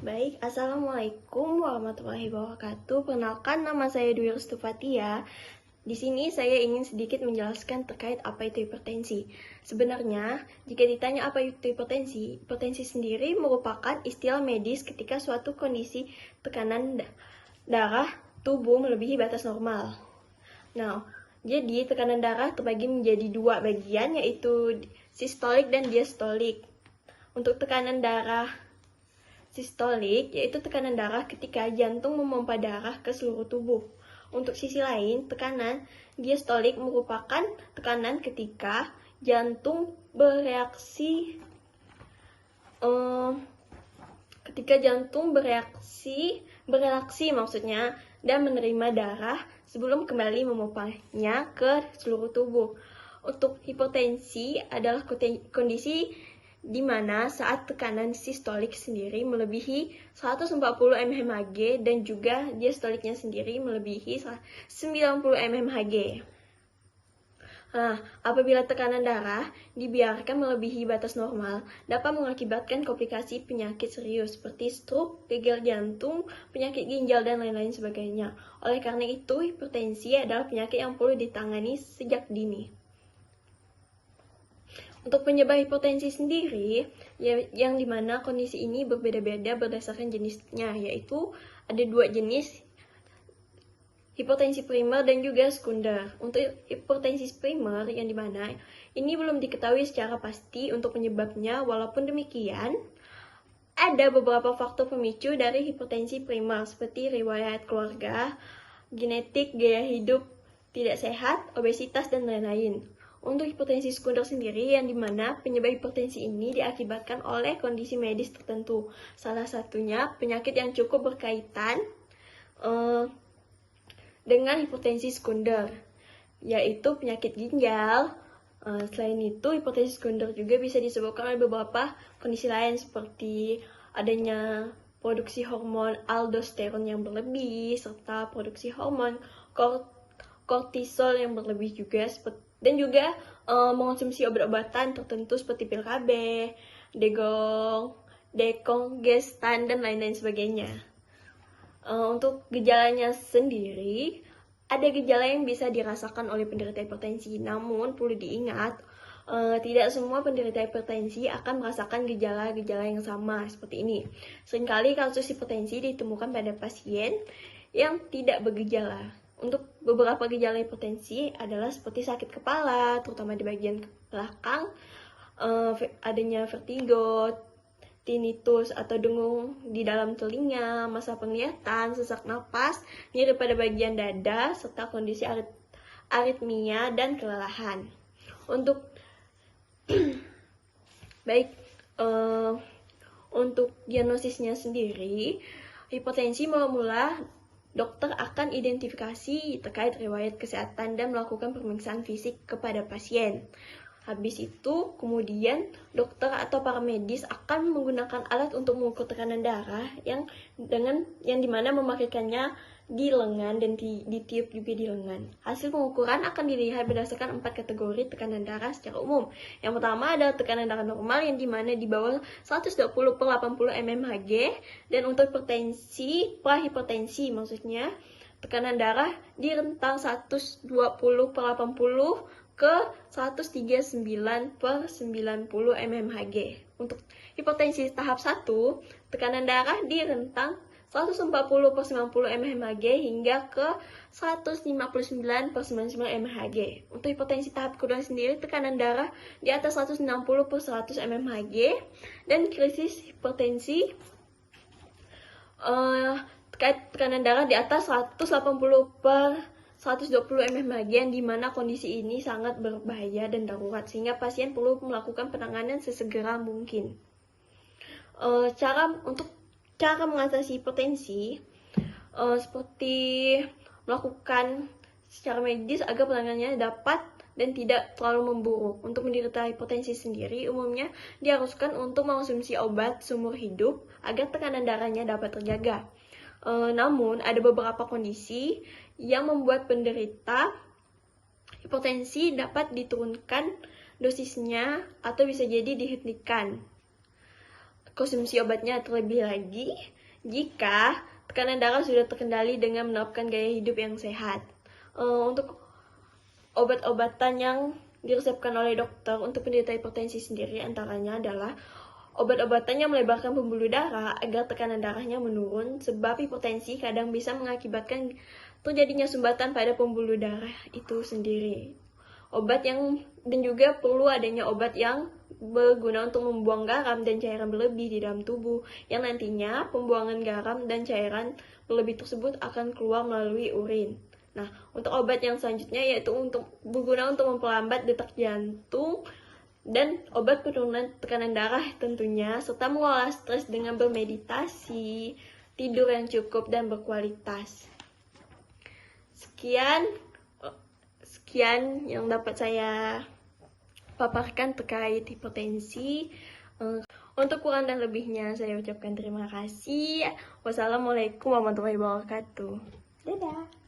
Baik, Assalamualaikum warahmatullahi wabarakatuh. Perkenalkan, nama saya Dwi Rustufatia. Di sini saya ingin sedikit menjelaskan terkait apa itu hipertensi. Sebenarnya, jika ditanya apa itu hipertensi, hipertensi sendiri merupakan istilah medis ketika suatu kondisi tekanan darah tubuh melebihi batas normal. Nah, jadi tekanan darah terbagi menjadi dua bagian, yaitu sistolik dan diastolik. Untuk tekanan darah sistolik, yaitu tekanan darah ketika jantung memompa darah ke seluruh tubuh. Untuk sisi lain, tekanan diastolik merupakan tekanan ketika jantung bereaksi maksudnya, dan menerima darah sebelum kembali memompanya ke seluruh tubuh. Untuk hipertensi adalah kondisi di mana saat tekanan sistolik sendiri melebihi 140 mmHg dan juga diastoliknya sendiri melebihi 90 mmHg. Nah, apabila tekanan darah dibiarkan melebihi batas normal, dapat mengakibatkan komplikasi penyakit serius seperti stroke, gagal jantung, penyakit ginjal, dan lain-lain sebagainya. Oleh karena itu, hipertensi adalah penyakit yang perlu ditangani sejak dini. Untuk penyebab hipertensi sendiri, yang dimana kondisi ini berbeda-beda berdasarkan jenisnya, yaitu ada dua jenis, hipertensi primer dan juga sekunder. Untuk hipertensi primer, yang dimana ini belum diketahui secara pasti untuk penyebabnya, walaupun demikian, ada beberapa faktor pemicu dari hipertensi primer, seperti riwayat keluarga, genetik, gaya hidup tidak sehat, obesitas, dan lain-lain. Untuk hipertensi sekunder sendiri, yang dimana penyebab hipertensi ini diakibatkan oleh kondisi medis tertentu. Salah satunya penyakit yang cukup berkaitan dengan hipertensi sekunder, yaitu penyakit ginjal. Selain itu, hipertensi sekunder juga bisa disebabkan oleh beberapa kondisi lain seperti adanya produksi hormon aldosteron yang berlebih, serta produksi hormon kortisol yang berlebih juga, dan juga mengonsumsi obat-obatan tertentu seperti pil KB, dekongestan, dan lain-lain sebagainya. Untuk gejalanya sendiri, ada gejala yang bisa dirasakan oleh penderita hipertensi, namun perlu diingat, tidak semua penderita hipertensi akan merasakan gejala-gejala yang sama seperti ini. Seringkali kasus hipertensi ditemukan pada pasien yang tidak bergejala. Untuk beberapa gejala hipertensi adalah seperti sakit kepala, terutama di bagian belakang, adanya vertigo, tinnitus atau dengung di dalam telinga, masalah penglihatan, sesak napas, nyeri pada bagian dada, serta kondisi aritmia dan kelelahan. Untuk untuk diagnosisnya sendiri, hipertensi mula-mula dokter akan identifikasi terkait riwayat kesehatan dan melakukan pemeriksaan fisik kepada pasien. Habis itu, kemudian dokter atau para medis akan menggunakan alat untuk mengukur tekanan darah yang dimana memakaikannya di lengan dan ditiup juga di lengan. Hasil pengukuran akan dilihat berdasarkan 4 kategori tekanan darah secara umum. Yang pertama adalah tekanan darah normal yang dimana di bawah 120/80 mmHg, dan untuk prahipertensi maksudnya tekanan darah di rentang 120/80 ke 139/90 mmHg. Untuk hipertensi tahap 1, tekanan darah di rentang 140/90 mmHg hingga ke 159/99 mmHg. Untuk hipertensi tahap kedua sendiri, tekanan darah di atas 160/100 mmHg, dan krisis hipertensi tekanan darah di atas 180/120 mmHg, yang dimana kondisi ini sangat berbahaya dan darurat sehingga pasien perlu melakukan penanganan sesegera mungkin. Cara mengatasi hipertensi seperti melakukan secara medis agar penanganannya dapat dan tidak terlalu memburuk. Untuk menderita hipertensi sendiri, umumnya diharuskan untuk mengonsumsi obat seumur hidup agar tekanan darahnya dapat terjaga. Namun, ada beberapa kondisi yang membuat penderita hipertensi dapat diturunkan dosisnya atau bisa jadi dihentikan. konsumsi obatnya terlebih lagi jika tekanan darah sudah terkendali dengan menerapkan gaya hidup yang sehat. Untuk obat-obatan yang diresepkan oleh dokter untuk penderita hipertensi sendiri antaranya adalah obat-obatan yang melebarkan pembuluh darah agar tekanan darahnya menurun, sebab hipertensi kadang bisa mengakibatkan terjadinya sumbatan pada pembuluh darah itu sendiri. Dan juga perlu adanya obat yang berguna untuk membuang garam dan cairan berlebih di dalam tubuh, yang nantinya pembuangan garam dan cairan berlebih tersebut akan keluar melalui urin. Nah, untuk obat yang selanjutnya yaitu berguna untuk memperlambat detak jantung dan obat penurunan tekanan darah tentunya, serta mengolah stres dengan bermeditasi, tidur yang cukup dan berkualitas. Sekian yang dapat saya paparkan terkait hipertensi. Untuk kurang dan lebihnya saya ucapkan terima kasih. Wassalamualaikum warahmatullahi wabarakatuh. Dadah.